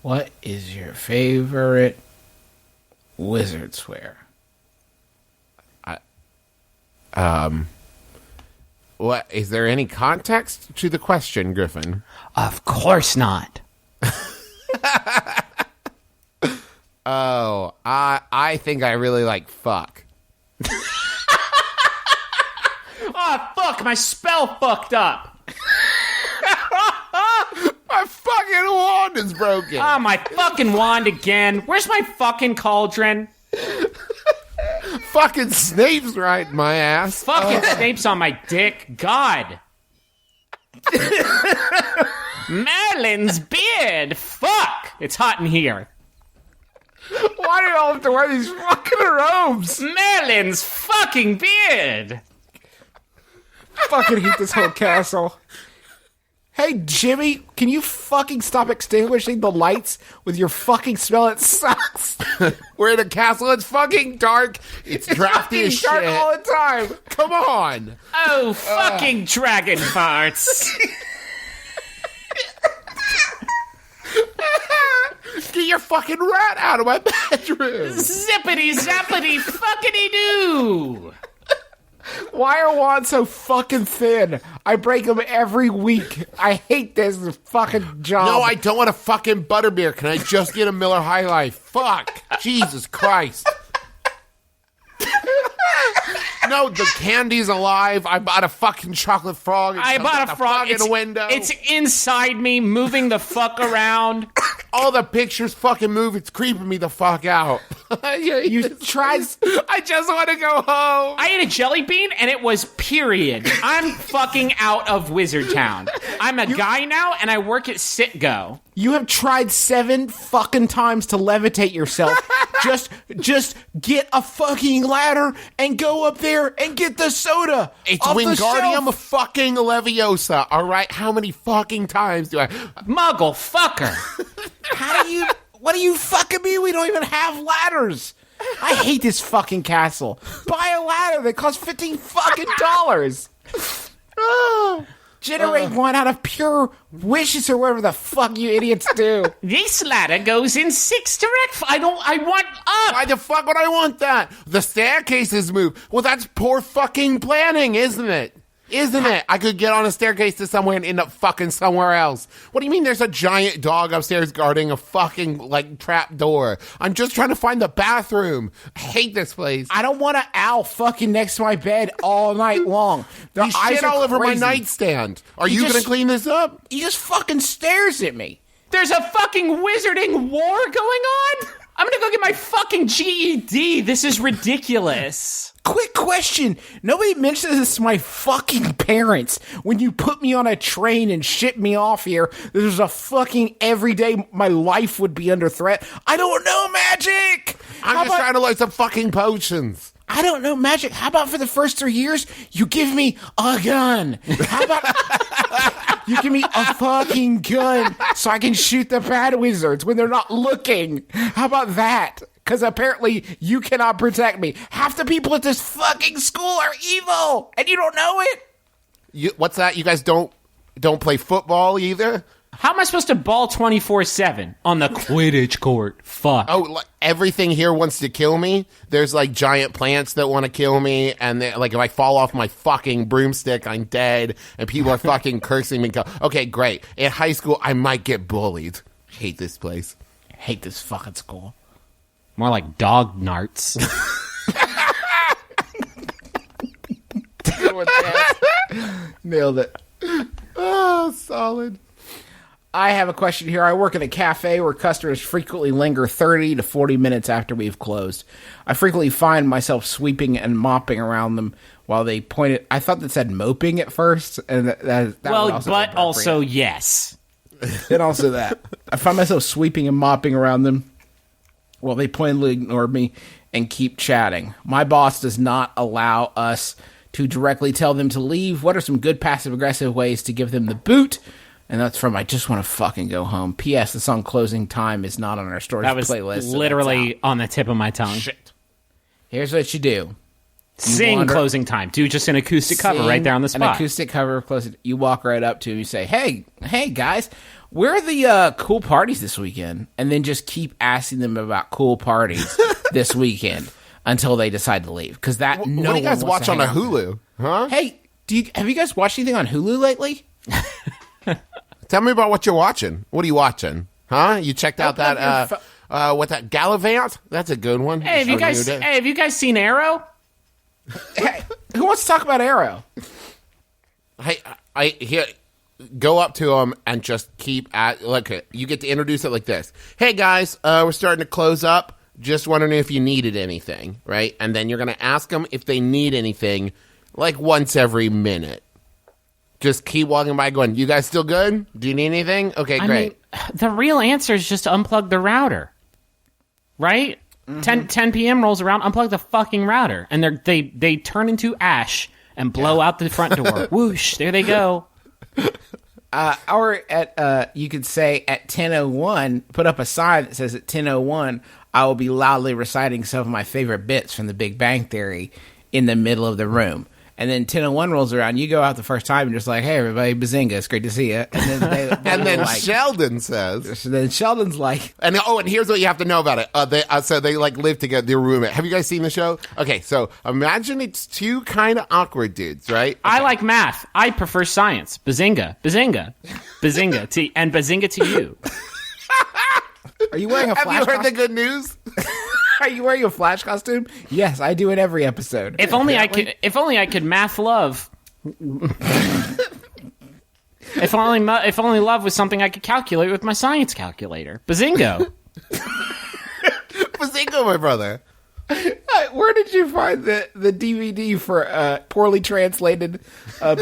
What is your favorite wizard swear? What is there any context to the question, Griffin? Of course not. Oh, I think I really like fuck. Oh, fuck, my spell fucked up. My fucking wand is broken. Oh, my fucking wand again. Where's my fucking cauldron? Fucking Snape's right in my ass. Fucking Snape's on my dick. God. Merlin's beard. Fuck. It's hot in here. Why do y'all have to wear these fucking robes? Merlin's fucking beard. Fucking hate this whole castle. Hey, Jimmy, can you fucking stop extinguishing the lights with your fucking smell? It sucks. We're in a castle. It's fucking dark. It's drafty as Dark shit. all the time. Come on. Oh, fucking dragon farts. Get your fucking rat out of my bedroom. Zippity zappity fuckity doo. Why are wands so fucking thin? I break them every week. I hate this fucking job. No, I don't want a fucking butterbeer. Can I just get a Miller High Life? Fuck. Jesus Christ. No, the candy's alive. I bought a fucking chocolate frog. I bought a frog in the window. It's inside me, moving the fuck around. All the pictures fucking move. It's creeping me the fuck out. You tried. I just want to go home. I ate a jelly bean and it was period. I'm fucking out of Wizard Town. I'm a guy now and I work at Sitgo. You have tried 7 fucking times to levitate yourself. Just get a fucking ladder and go up there and get the soda. It's off the Wingardium shelf. fucking Leviosa, all right? How many fucking times do I... Muggle fucker. What do you fucking mean we don't even have ladders? I hate this fucking castle. Buy a ladder that costs $15 fucking dollars. Generate one out of pure wishes or whatever the fuck you idiots do. This ladder goes in 6 direct. I want up. Why the fuck would I want that? The staircases move. Well, that's poor fucking planning, isn't it? Isn't it? I could get on a staircase to somewhere and end up fucking somewhere else. What do you mean there's a giant dog upstairs guarding a fucking, like, trap door? I'm just trying to find the bathroom. I hate this place. I don't want an owl fucking next to my bed all night long. The He eyes shit are all over my crazy. nightstand. Are you just- going to clean this up? He just fucking stares at me. There's a fucking wizarding war going on? I'm gonna go get my fucking GED. This is ridiculous. Quick question. Nobody mentions this to my fucking parents. When you put me on a train and ship me off here, there's a fucking everyday my life would be under threat. I don't know magic. I'm just trying to learn some fucking potions. I don't know magic. How about for the first 3 years, you give me a gun? How about you give me a fucking gun so I can shoot the bad wizards when they're not looking? How about that? Because apparently you cannot protect me. Half the people at this fucking school are evil, and you don't know it. What's that? You guys don't play football either? How am I supposed to ball 24/7 on the Quidditch court? Fuck. Oh, like, everything here wants to kill me. There's like giant plants that want to kill me, and like if I fall off my fucking broomstick, I'm dead, and people are fucking cursing me. Okay, great. In high school, I might get bullied. Hate this place. Hate this fucking school. More like dog narts. Nailed it. Oh, solid. I have a question here. I work in a cafe where customers frequently linger 30 to 40 minutes after we've closed. I frequently find myself sweeping and mopping around them while they point it. I thought that said moping at first. And that Well, would also but be also appropriate. yes. And also that. I find myself sweeping and mopping around them while they pointedly ignore me and keep chatting. My boss does not allow us to directly tell them to leave. What are some good passive-aggressive ways to give them the boot? And that's from I Just Want to Fucking Go Home. P.S. The song Closing Time is not on our stories That was playlist. so literally that's out. on the tip of my tongue. Shit. Here's what you do. Sing wander- Closing Time. Do just an acoustic cover Sing right there on the An spot. acoustic cover of Closing. You walk right up to him. You say, hey guys, where are the cool parties this weekend? And then just keep asking them about cool parties this weekend until they decide to leave. Because that What no do you guys one wants watch to on a hang out. Hulu? Huh? Hey, have you guys watched anything on Hulu lately? Tell me about what you're watching. What are you watching? Huh? You checked out Open up that, what that, Gallivant? That's a good one. Hey, have you guys seen Arrow? Hey, who wants to talk about Arrow? Hey, here, go up to them and just keep at, look, you get to introduce it like this. Hey, guys, we're starting to close up. Just wondering if you needed anything, right? And then you're going to ask them if they need anything, like once every minute. Just keep walking by going, you guys still good? Do you need anything? Okay, great. I mean, the real answer is just unplug the router. right? 10 p.m. rolls around, unplug the fucking router, and they turn into ash and blow out the front door. Whoosh, there they go. Or at you could say at 10:01, put up a sign that says at 10:01, I will be loudly reciting some of my favorite bits from The Big Bang Theory in the middle of the room. And then 10:01 rolls around, you go out the first time and just like, hey everybody, Bazinga, it's great to see you. And then And then like, Sheldon says, so then Sheldon's like, and here's what you have to know about it. So they like live together. They're roommate. Have you guys seen the show? Okay, so imagine it's two kind of awkward dudes, right? Okay. I like math. I prefer science. Bazinga, bazinga, bazinga, and bazinga to you. are you wearing a Have flash you heard costume? the good news? Are you wearing a flash costume? Yes, I do it every episode. If only I could. If only I could math love. If only love was something I could calculate with my science calculator. Bazingo. Bazingo, my brother. Where did you find the DVD for poorly translated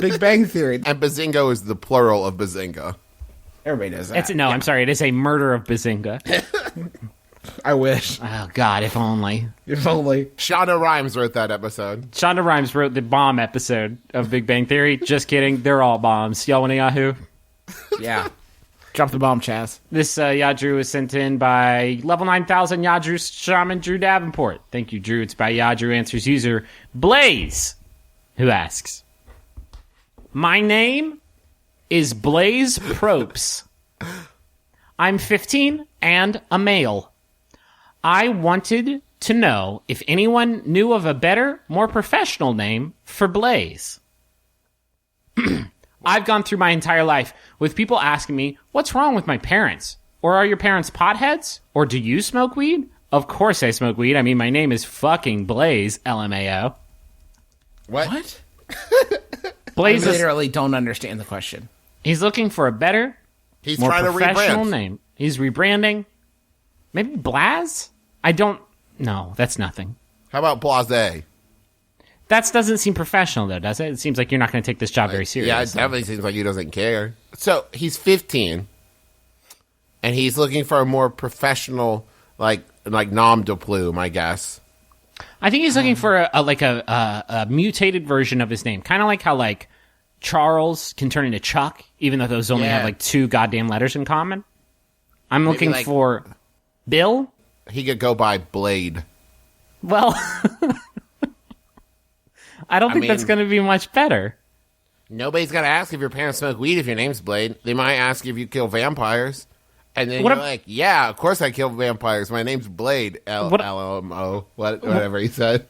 Big Bang Theory? And Bazingo is the plural of Bazinga. Everybody knows that. I'm sorry. It is a murder of Bazinga. I wish. Oh God, if only. If only. Shonda Rhimes wrote that episode. Shonda Rhimes wrote the bomb episode of Big Bang Theory. Just kidding. They're all bombs. Y'all want a Yahoo? Yeah. Drop the bomb, Chaz. This Yadrew was sent in by level 9000 Yadrew Shaman Drew Davenport. Thank you, Drew. It's by Yadrew Answers user Blaze, who asks, my name is Blaze Propes. I'm 15 and a male. I wanted to know if anyone knew of a better, more professional name for Blaze. I've gone through my entire life with people asking me, what's wrong with my parents? Or are your parents potheads? Or do you smoke weed? Of course I smoke weed. I mean, my name is fucking Blaze, LMAO. What? Blaze I is, literally don't understand the question. he's looking for a better, He's more trying to professional rebrand. name. He's rebranding. Maybe Blaz? I don't... No, that's nothing. How about Blase? That doesn't seem professional, though, does it? It seems like you're not going to take this job very seriously. Yeah, it definitely seems like he doesn't care. So he's 15, and he's looking for a more professional, like nom de plume, I guess. I think he's looking for a mutated version of his name. Kind of like how, like, Charles can turn into Chuck, even though those only have, like, 2 goddamn letters in common. I'm looking like- for Bill. He could go by Blade. Well, I don't think that's mean- going to be much better. Nobody's got to ask if your parents smoke weed if your name's Blade. They might ask if you kill vampires. And then What you're if- like, yeah, of course I kill vampires. My name's Blade. LMO. Whatever he said.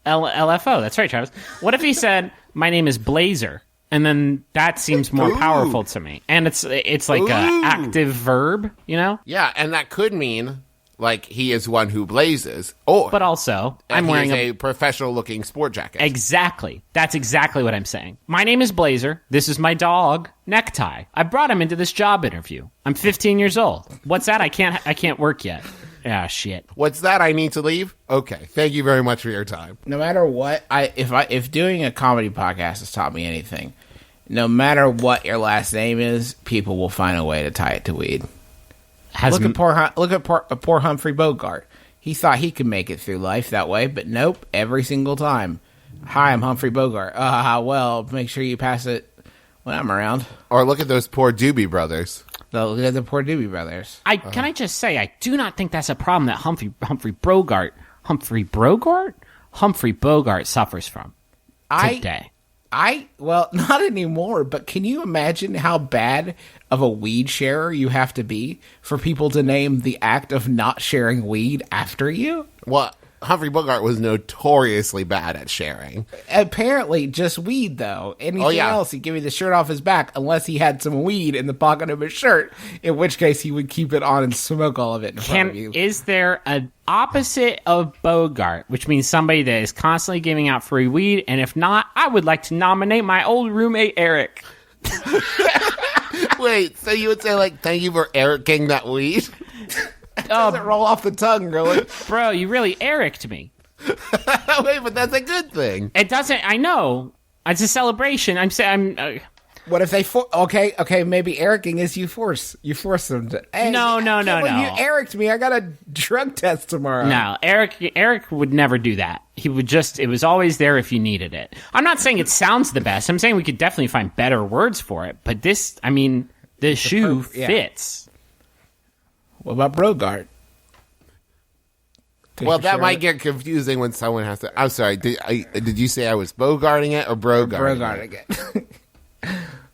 LFO. That's right, Travis. What if he said, my name is Blazer? And then that seems more Ooh. powerful to me. And it's like a Ooh. active verb, you know? Yeah, and that could mean, like, he is one who blazes. Or But also, I'm he wearing is a professional-looking sport jacket. Exactly. That's exactly what I'm saying. My name is Blazer. This is my dog, Necktie. I brought him into this job interview. I'm 15 years old. What's that? I can't work yet. Ah, shit. What's that? I need to leave? Okay. Thank you very much for your time. No matter what, if doing a comedy podcast has taught me anything, no matter what your last name is, people will find a way to tie it to weed. Look at poor Humphrey Bogart. He thought he could make it through life that way, but nope. Every single time. Hi, I'm Humphrey Bogart. Well, make sure you pass it when I'm around. Or look at those poor Doobie Brothers. Look at the poor Doobie Brothers. Can I just say, I do not think that's a problem that Humphrey Bogart suffers from today. Well, not anymore, but can you imagine how bad of a weed sharer you have to be for people to name the act of not sharing weed after you? Well, Humphrey Bogart was notoriously bad at sharing. Apparently, just weed, though. Anything else, he'd give you the shirt off his back unless he had some weed in the pocket of his shirt, in which case he would keep it on and smoke all of it in front of you. Is there an opposite of Bogart, which means somebody that is constantly giving out free weed? And if not, I would like to nominate my old roommate, Eric. Wait, so you would say, like, thank you for Ericing that weed? Doesn't roll off the tongue, really. Bro, you really Eric'd me. Wait, but that's a good thing. It doesn't. I know. It's a celebration. What if they okay, maybe Ericing is you force them to. Hey, No. You Eric'd me. I got a drug test tomorrow. No, Eric would never do that. He would it was always there if you needed it. I'm not saying it sounds the best. I'm saying we could definitely find better words for it. But this, I mean, the shoe fits. What about Brogard? Well, that might get confusing when someone has to. I'm sorry. Did you say I was bogarting it or broguarding it?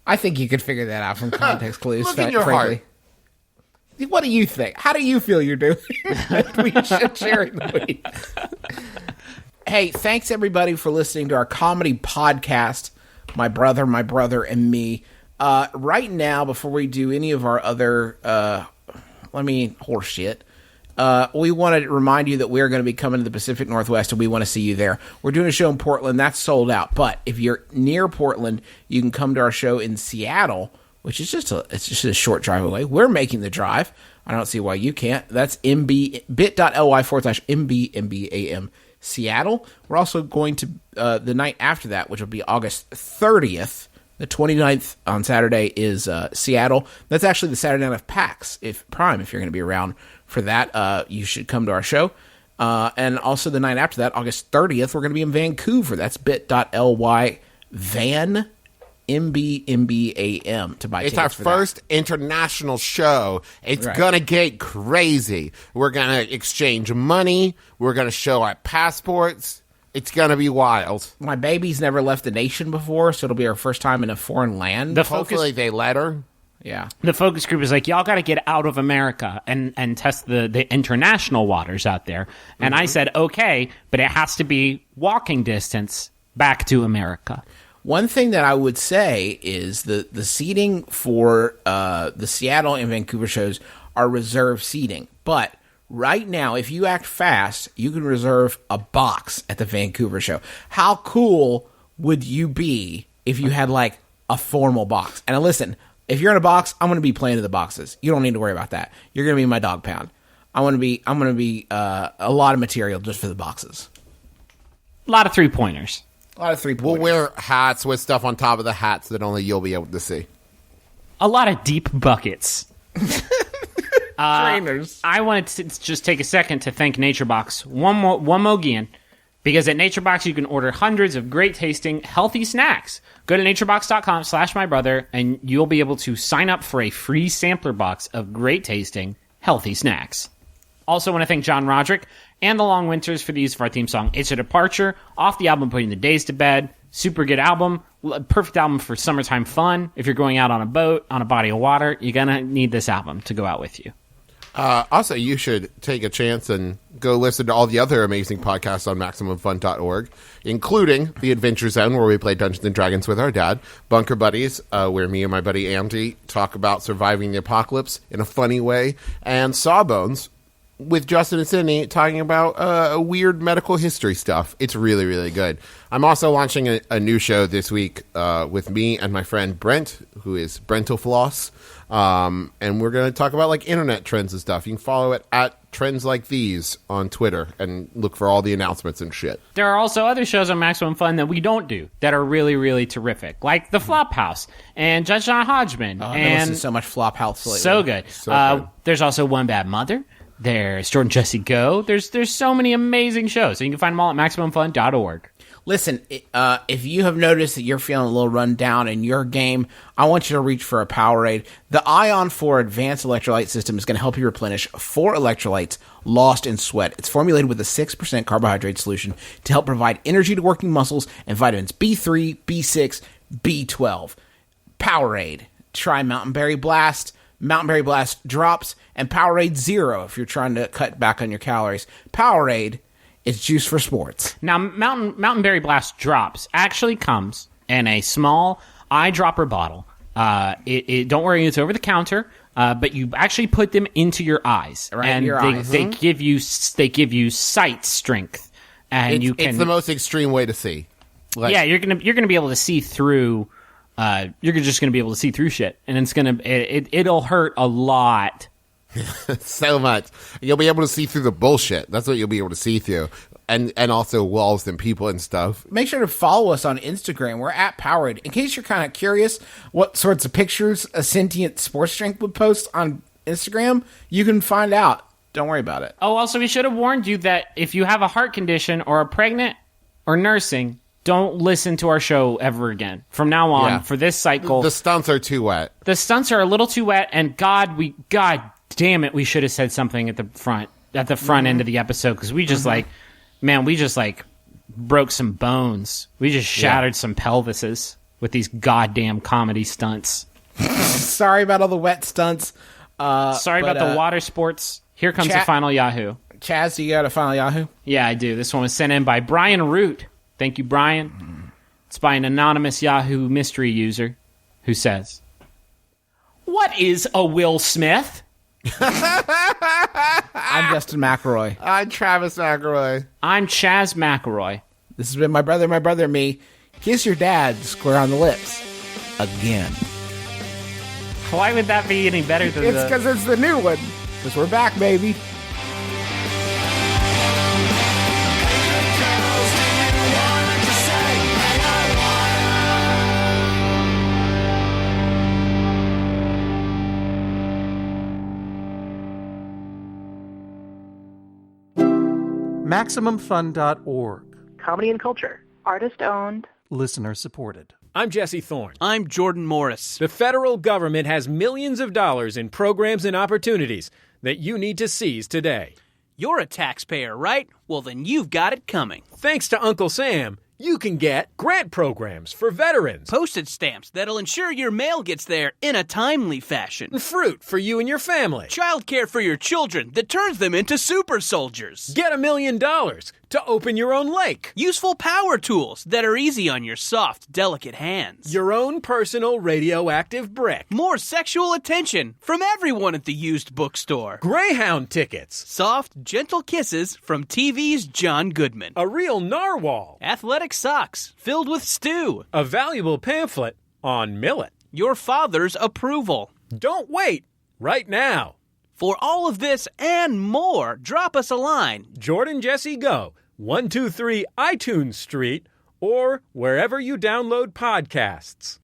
I think you could figure that out from context clues. Look in your heart. What do you think? How do you feel you're doing? We should share the week. Hey, thanks everybody for listening to our comedy podcast, My Brother, and Me. Right now, before we do any of our other, horse shit, we want to remind you that we're going to be coming to the Pacific Northwest, and we want to see you there. We're doing a show in Portland. That's sold out. But if you're near Portland, you can come to our show in Seattle, which is just a short drive away. We're making the drive. I don't see why you can't. That's bit.ly/MBMBAM Seattle. We're also going to, the night after that, which will be August 30th, the 29th on Saturday is Seattle. That's actually the Saturday night of PAX, if you're going to be around for that, you should come to our show. And also the night after that, August 30th, we're going to be in Vancouver. That's bit.ly Van MBMBAM to buy tickets. It's our first international show. It's going to get crazy. We're going to exchange money. We're going to show our passports. It's going to be wild. My baby's never left the nation before, so it'll be our first time in a foreign land. Hopefully they let her. Yeah. The focus group is like, y'all got to get out of America and test the international waters out there. And I said, okay, but it has to be walking distance back to America. One thing that I would say is the seating for the Seattle and Vancouver shows are reserved seating. But right now, if you act fast, you can reserve a box at the Vancouver show. How cool would you be if you had like a formal box? And listen, if you're in a box, I'm going to be playing to the boxes. You don't need to worry about that. You're going to be my dog pound. I'm going to be a lot of material just for the boxes. A lot of 3-pointers. We'll wear hats with stuff on top of the hats that only you'll be able to see. A lot of deep buckets. Trainers. I wanted to just take a second to thank NatureBox one more again, because at NatureBox you can order hundreds of great tasting healthy snacks. Go to naturebox.com/mybrother and you'll be able to sign up for a free sampler box of great tasting healthy snacks. Also want to thank John Roderick and the Long Winters for the use of our theme song, It's a Departure, off the album Putting the Days to Bed. Super good album. Perfect album for summertime fun. If you're going out on a boat, on a body of water, you're going to need this album to go out with you. Also, you should take a chance and go listen to all the other amazing podcasts on MaximumFun.org, including The Adventure Zone, where we play Dungeons & Dragons with our dad, Bunker Buddies, where me and my buddy Andy talk about surviving the apocalypse in a funny way, and Sawbones, with Justin and Sydney talking about weird medical history stuff. It's really, really good. I'm also launching a new show this week with me and my friend Brent, who is Brentofloss. And we're going to talk about like internet trends and stuff. You can follow it at Trends Like These on Twitter and look for all the announcements and shit. There are also other shows on Maximum Fun that we don't do that are really, really terrific, like The Flophouse and Judge John Hodgman. And so much Flophouse lately. So good. Good. There's also One Bad Mother. There's Jordan Jesse Go. There's so many amazing shows. So you can find them all at MaximumFun.org. Listen, if you have noticed that you're feeling a little run down in your game, I want you to reach for a Powerade. The Ion 4 Advanced Electrolyte System is going to help you replenish 4 electrolytes lost in sweat. It's formulated with a 6% carbohydrate solution to help provide energy to working muscles and vitamins B3, B6, B12. Powerade. Try Mountain Berry Blast, Mountain Berry Blast Drops, and Powerade Zero if you're trying to cut back on your calories. Powerade is juice for sports. Now, Mountain Berry Blast Drops actually comes in a small eyedropper bottle. Don't worry, it's over the counter, but you actually put them into your eyes, right, and your eyes. They give you sight strength, and it's the most extreme way to see. Yeah, you're gonna be able to see through. You're just gonna be able to see through shit, and it'll hurt a lot. So much. You'll be able to see through the bullshit. That's what you'll be able to see through. and also walls and people and stuff. Make sure to follow us on Instagram. We're at Powerade. In case you're kind of curious what sorts of pictures a sentient sports drink would post on Instagram, you can find out. Don't worry about it. Oh, also, we should have warned you that if you have a heart condition or are pregnant or nursing, don't listen to our show ever again. From now on, for this cycle. The stunts are too wet. The stunts are a little too wet, and God damn it, we should have said something at the front end of the episode, because we just we just broke some bones. We just shattered some pelvises with these goddamn comedy stunts. Sorry about all the wet stunts. Sorry about the water sports. Here comes the final Yahoo. Chaz, you got a final Yahoo? Yeah, I do. This one was sent in by Brian Root. Thank you, Brian. It's by an anonymous Yahoo mystery user who says, "What is a Will Smith?" I'm Justin McElroy. I'm Travis McElroy. I'm Chaz McElroy. This has been My Brother, and Me. Kiss your dad square on the lips. Again. Why would that be any better than It's because it's the new one. Because we're back, baby. MaximumFun.org. Comedy and culture. Artist owned. Listener supported. I'm Jesse Thorne. I'm Jordan Morris. The federal government has millions of dollars in programs and opportunities that you need to seize today. You're a taxpayer, right? Well, then you've got it coming. Thanks to Uncle Sam, you can get grant programs for veterans, postage stamps that'll ensure your mail gets there in a timely fashion, fruit for you and your family, childcare for your children that turns them into super soldiers. Get $1 million to open your own lake, useful power tools that are easy on your soft, delicate hands, your own personal radioactive brick, more sexual attention from everyone at the used bookstore, Greyhound tickets, soft, gentle kisses from TV's John Goodman, a real narwhal, athletic socks filled with stew, a valuable pamphlet on millet, your father's approval. Don't wait. Right now. For all of this and more, drop us a line. Jordan Jesse Go, 123 iTunes Street, or wherever you download podcasts.